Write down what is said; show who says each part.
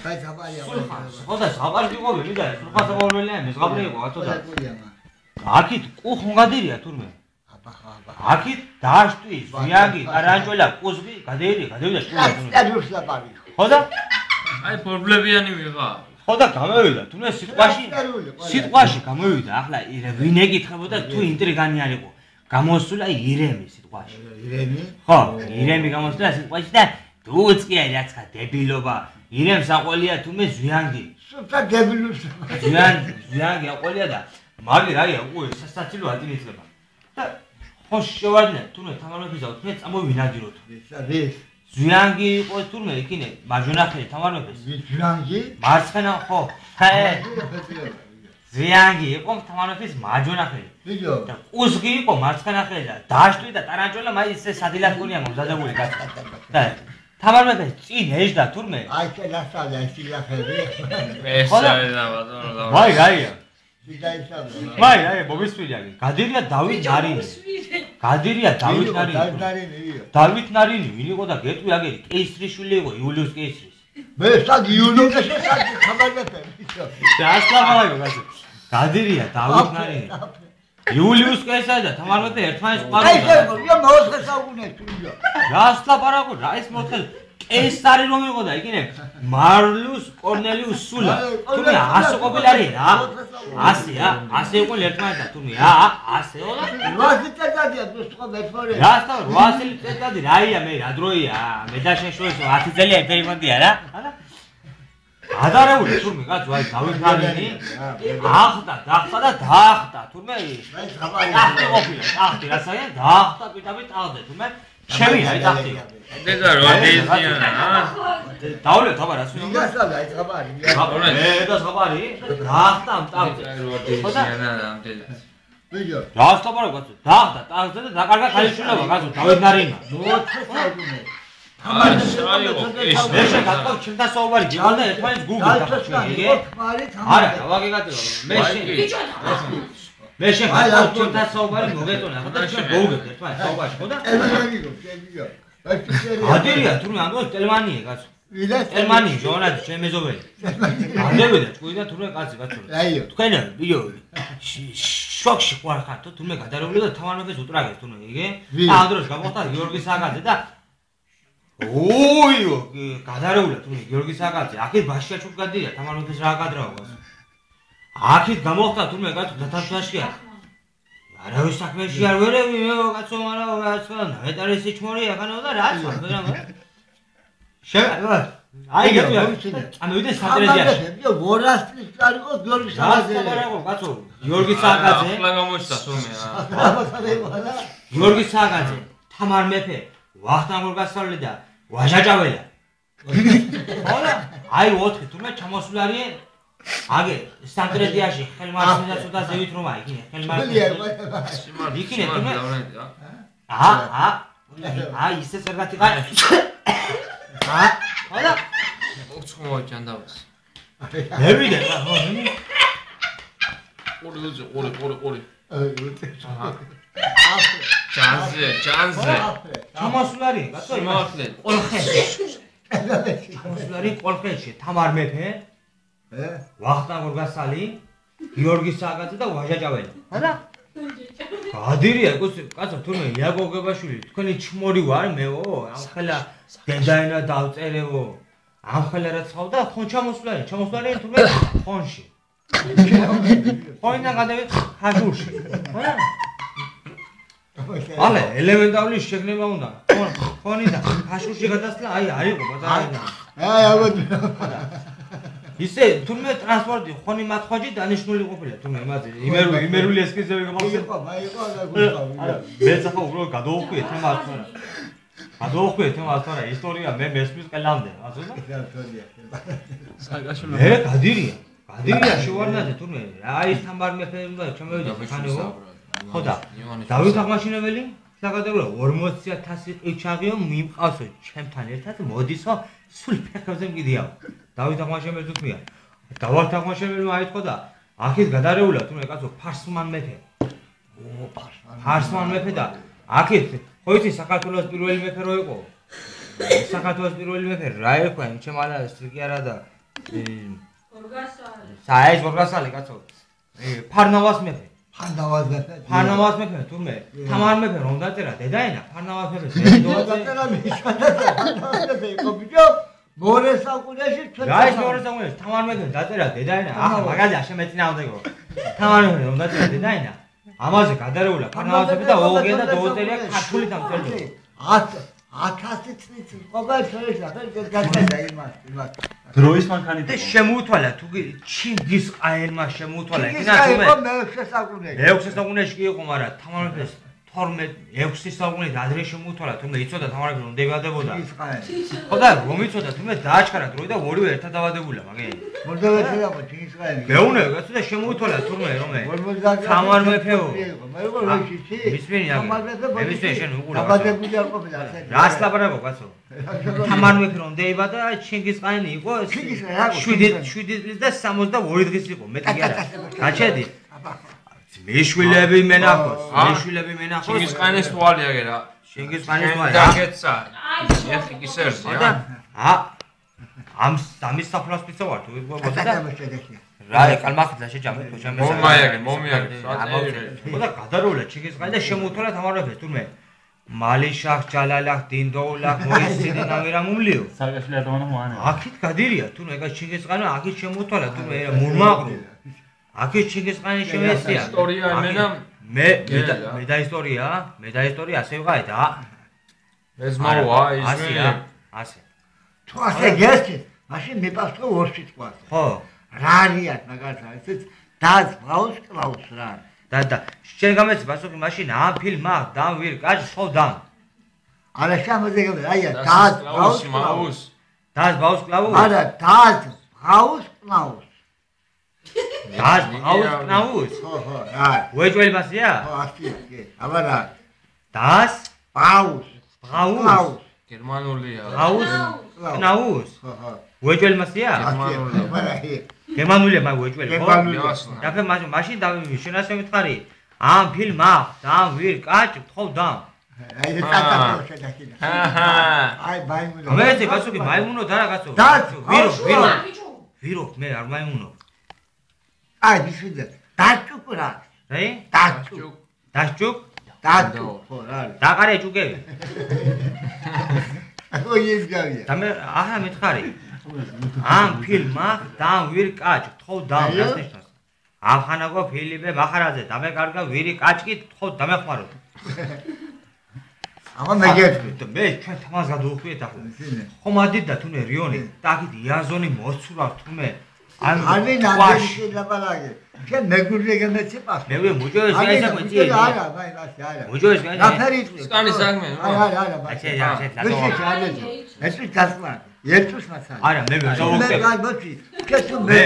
Speaker 1: აი ზაბარია.
Speaker 2: ხოდა ზაბარი იყო ვიდა, სულხა ზაბარია, მეზღაბრი იყო, ათოდა. აქით ყუხონგადირია თურმე. აქით დააშტი, ზიაგი, არანჯოლა, ყუზგი, გადევიდა შულა.
Speaker 1: სტადიოს ზაბარი.
Speaker 2: ხოდა?
Speaker 3: აი პრობლემიანი ვიღა.
Speaker 2: ხოდა გამოვიდა, თუნდაც სიტყვაში გამოვიდა, ახლა ვინ ეკითხებოდა თუ ინტრიგანი არისო. გამოსულა ირემი სიტყვაში.
Speaker 1: ირემი?
Speaker 2: ხო, ირემი გამოსულა სიტყვაში და დუწკია რაცა დებილობა. ირემ საყოლია თუმე ზვიანგი.
Speaker 1: სულთა დებილობს.
Speaker 2: ზვიანგი აყოლია და მაგი რაია უე სასაცილო ატინიცება. და ხო შევარდნე თუნე თამარმეფისა თუნე წამოვინადიროთ.
Speaker 1: ეს
Speaker 2: ზვიანგი იყო თურმე იქინე მარჯვენახელი თამარმეფის.
Speaker 1: ზვიანგი?
Speaker 2: მარცხენა ხო. ზვიანგი იყო თამარმეფის მარჯვენახელი.
Speaker 1: ვიდეო.
Speaker 2: და ყუზგი იყო მარცხენახელი და დააშტვი და ტარანჯოლა მაინც ეს სადილად ქონია მომზადებული კაცი. და თამარმეფე წინ ეჟდა თურმე.
Speaker 1: აი შენასწავლე ეს სილახები.
Speaker 3: ესაა ბატონო.
Speaker 2: ვაი რაია.
Speaker 1: ვიდაისავე.
Speaker 2: ვაი აი მობისვილია. გადირია დავით ნარინი. გადირია დავით ნარინი. დავით ნარინი ვინ იყო და გეტყვი აგერი კეისრიშვილი იყო იულიუს კეისრის.
Speaker 1: მე სად იულიუს კეისრის თამარმეფე.
Speaker 2: და ასლამალაიკო კაცო. გადირია დავით ნარინი. იულიუს კეისარი და თამარმეფე ერთმანეთს ყარობდა.
Speaker 1: აი შეგო, ია მოოთხე საუკუნეში თუნდა.
Speaker 2: რას ლაპარაკო, რა ეს მოთხე კეისარი რომ იყო და იქინე მარლუს კორნელიუს სულა. თუმე ასე ყოფილარი რა. ასეა, ასე იყო ერთმანეთთან თუმე ასეო და
Speaker 1: 800 წელიწადია დრო მეთმორე.
Speaker 2: რას და 800 წელიწადი რაია მე რა დროია? მე და შეშოეს 10 წელია პერიოდია რა. გადარეული თურმე კაცო აი დავით ნარინი ახტა და დაახტა თურმე ტახტი ყოფილა ტახტი რასაც დაახტა პიტაბი ტახტზე თურმე შევიდა აი ტახტი
Speaker 3: დედა როდეზიანა
Speaker 2: დაავლე თაბა რას ვინდა
Speaker 1: გასავდა აი ზაბარი
Speaker 2: და ზაბარი დაახტა ამ ტახტზე
Speaker 3: როდეზიანა ამდენად
Speaker 1: ვიდეო
Speaker 2: რას ლაპარაკო კაცო დაახტა ტახტზე და დაკარგა ქალიშვილობა კაცო დავით ნარინმა
Speaker 1: მოოთხე საუკუნე
Speaker 2: მე შეგატყობ ჩემთან საუბარი გიყავდა ერთმანეთს გუგლ
Speaker 1: გაგჩვენე
Speaker 2: არა ავაგე გაწევა მე შეგატყობ ჩემთან საუბარი მოგეტონა ხო და ჩვენ გუგლ ერთმანეთს საუბარში ხო და ადირია თურმე ამდენ ტელმანია კაცო ტელმანი ჟურნალისტი ჩემ მეზობელი გადავიდა ჭკუიდან თურმე კაცი კაცო თქვენ ვიდეო შოქში ხარ ხართ თურმე გადარეული და თამარმეფეს უტრაგეს თურმე იგე და ამ დროს გამოხდა გიორგი საგაძე და ოიო გადარეული თუნდაც გიორგი საგაძე აქეთ ბაშია ჩუქგადია თამარმეფეს რა გადრაობას აქეთ გამოხდა თუნდაც კაცო დათანხმაშია არავის საქმეში არ ვერევი მე კაცო მაგრამ რაც ნავეტარისი ჩმორია ხანო და რაც მაგრამ შევიდა აი გეტყვი ამოვიდე სატრეზიაში
Speaker 1: ვორასტრის წარიყო გიორგი საგაძე
Speaker 2: რა კაცო გიორგი საგაძე
Speaker 3: ახლა გამოჩნდა თუმე
Speaker 2: გიორგი საგაძე თამარმეფე ვახტანგ გორგასწავლე და ვაჟაჭაველა. ხოდა აი 4 თურმე ჩამოსული არიან აგე სამტრედიაში ხელმარცხნიდან ცოტა ზევით რომ აი იქინე ხელმარცხნიდან იქინე თურმე აი ისე ზერგათი ყარი ხოდა
Speaker 3: ოცხო ჯანდავს
Speaker 2: მე ვიდე რა
Speaker 3: ორი ჯანზე
Speaker 2: ჩამოსული არიან კაცო იმართლე ყოლხეში ყოლხეში თამარმეფე ვახტანგ გორგასალი გიორგი საგაძე და ვაჟაჭაველი ხოდა გადირია კაცო თურმე იაგო გებაშვილი თქვენი ჩმორი ვარ მეო ამ ხელა დედაენა დავწერეო ამ ხელა რა ცავდა ხონ ჩამოსული არიან თურმე ხონში ხონიდან გადავიდეთ ხაშურში ხოდა ale ელემენტარული შეგნება უნდა ხონიდან ხაშურში გადასვლა აი არისო ბაზარიდან
Speaker 1: აი ალბათ
Speaker 2: ისე თურმე ტრანსპორტი ხონი მათხვაჯი დანიშნული ყოფილა თურმე იმაზე იმერული ესკიზები გამახსენე არა მე ცა უბრალოდ გადავუხვიე თემას არა ისტორია მე მესმის ყელამდე ასონა მე გადირია შევარდნაძე თურმე აი თამარმეფე უნდა ჩამოვიდა ხანეო ხოდა დავით აღმაშენებელი საგადერო 40000 ყიჩაღიო მიმყავსო ჩემთან ერთად მოდისო სულ ფეხებზე მგიდიაო დავით აღმაშენებელს უთმია დავით აღმაშენებელმა აიწყო და აქეთ გადარეულა თურმე კაცო ფარსმან მეფე ფარსმან მეფე და აქეთ ხო იცი საქართველოს პირველი მეფე რო იყო საქართველოს პირველი მეფე რა ერქვა იმ ჩემ არა ეს კი არა და საერთოდ ორგასალი კაცო. ფარნავას მეფე.
Speaker 1: ფარნავას
Speaker 2: მეფე თურმე. თამარ მეფე რომ დაწერა დედაენა ფარნავას მეფე.
Speaker 1: დაწერა მეფე იყო ბიჭო. მორე საუკუნეში
Speaker 2: რაის მორე საუკუნეში თამარ მეფე დაწერა დედაენა. ახლა მაგაზე შემეწინააღმდეგო. თამარ მეფე რომ დაწერა დედაენა. ამაზე გადარეულა ფარნავას მეფე და ოღონდ და დაუწერია ქართული დამწერლობა. 1000 წლის ყობა შეიძლება გადადა იმას.
Speaker 4: დროის მანქანი
Speaker 2: და შემოუთვალა თუ ჩინგისყაენმა შემოუთვალა იქნა თუმე
Speaker 1: მე-6 საუკუნეში.
Speaker 2: მე-6 საუკუნეში კი იყო, მაგრამ თამარ მეფეს 12 6 საუკუნეში ადრე შემოუთვალა თუმე იცოდა თამარ მეფე რომ დებადებოდა. ხო და რომ იცოდა თუმე დააჩქარა დროი და ორივე ერთად დავადებულა მაგენი.
Speaker 1: მორდოვეთი იყო ჩინგისყაენი.
Speaker 2: მეუნე კაცო და შემოუთვალა თუმე რომე თამარ მეფეო.
Speaker 1: მე იყო როიში.
Speaker 2: მისმენი აგე. მე მისმენი შენ უყურა.
Speaker 1: დაბადებული არ ყოფილა ასე.
Speaker 2: რას ლაპარაკობ კაცო? თამარ მეფე რომ დაიბადა ჩინგისყაენი იყო 7 წლის და 62 დღის იყო მეტი კი არა. გაჩედი? მეშვილები მენახოს.
Speaker 3: ჩინგისყაენის თვალი აგერა.
Speaker 2: ჩინგისყაენის თვალი.
Speaker 3: დაგეცა. ეხი კი სერტია.
Speaker 2: ამ სამის საფლავსფიცო ვარ თუ
Speaker 1: და
Speaker 2: რა კალმახდა შეჭამე თუ
Speaker 3: მომიაგე.
Speaker 2: ხო და გადარეულა ჩინგისყაენი და შემოუთვალა თამარ მეფეს თურმე მალიშახ ჯალალახ დინდოულახ მოისინე ნამერამულიო
Speaker 4: საგაშლი ადამანა მოანა
Speaker 2: აქეთ გადირია თუნ ეგა ჩინგისყაენი აქეთ შემოუთვალა თურმე მურმაყრო აქეთ ჩინგისყაენი შემეცია
Speaker 3: ისტორია იმენა
Speaker 2: მე და ისტორია ასე ვიყავდა
Speaker 3: მეზმავა
Speaker 2: ისმენია ასე
Speaker 1: თუ ასე გესწრით მაშინ მეპასტრო ორში თქვას
Speaker 2: ხო
Speaker 1: რა არიან მაგალითად ესეც დას ბაუს კლაუს რა
Speaker 2: და შენ გამეცი პასუხი მაშინ ამ ფილმმა დამ ვირ კაჭ ხო დამ
Speaker 1: არა შემოძეგები აია დას ბაუს
Speaker 3: მაუს
Speaker 2: დას ბაუს კლაუს
Speaker 1: არა დას ბაუს კლაუს
Speaker 2: დას ბაუს კლაუს
Speaker 1: ხო რა
Speaker 2: ვეჭველი მასია
Speaker 1: ხო ასია კი აბა რა
Speaker 2: დას
Speaker 1: ბაუს
Speaker 2: კლაუს
Speaker 3: გერმანულია
Speaker 2: ბაუს კლაუს
Speaker 1: ხო
Speaker 2: ვეჭველი მასია გერმანულია მაგ ვეჭველი ხო
Speaker 3: გერმანულია
Speaker 2: დაფე მაშინ დავიმი შენ ასე მითხარი ამ ფილმმა დამ ვირ კაჭ ხო დამ
Speaker 1: აი დაკატო შედაკინა აი მაიმუნო
Speaker 2: ამერე პასუხი მაიმუნო და რა კაცო ვირო მე არ მაიმუნო
Speaker 1: აი ბიშვიდა დაჭუკ რა
Speaker 2: აი დაჭუკ ხო
Speaker 1: რა
Speaker 2: დაკარე ჭუკები
Speaker 1: ხო იესგავია
Speaker 2: და მე ახლა მითხარი ამ ფილმმა დამ ვირ კაჭ ხო დამ რას ნიშნავს ახანაგო ფილმე მახარაძე დამეკარგა ვირი კაჭკი ხო დამეხმარო
Speaker 1: ამა მეგეთქვი
Speaker 2: მე ჩვენ თამას გადავუხვიეთ ახლა ხომადით და თუნე რიონი და აქეთ იაზონი მოცურავ თუნე
Speaker 1: ანი ნაბიში ლაპარაკე შენ მეგურზე გემეცი პას
Speaker 2: მე მუჯოეს გაისაკვეცი
Speaker 1: არა მაი მასე არა
Speaker 2: მუჯოეს გაისაკვეცი
Speaker 1: ნაფერი
Speaker 3: სკანი საგმე
Speaker 1: არა
Speaker 2: აჩე ლატო
Speaker 1: ეს ის დასმა ერთუს მასა
Speaker 2: არა მე დავუხვიეთ
Speaker 1: მე გაიბოცი ქეთუ მე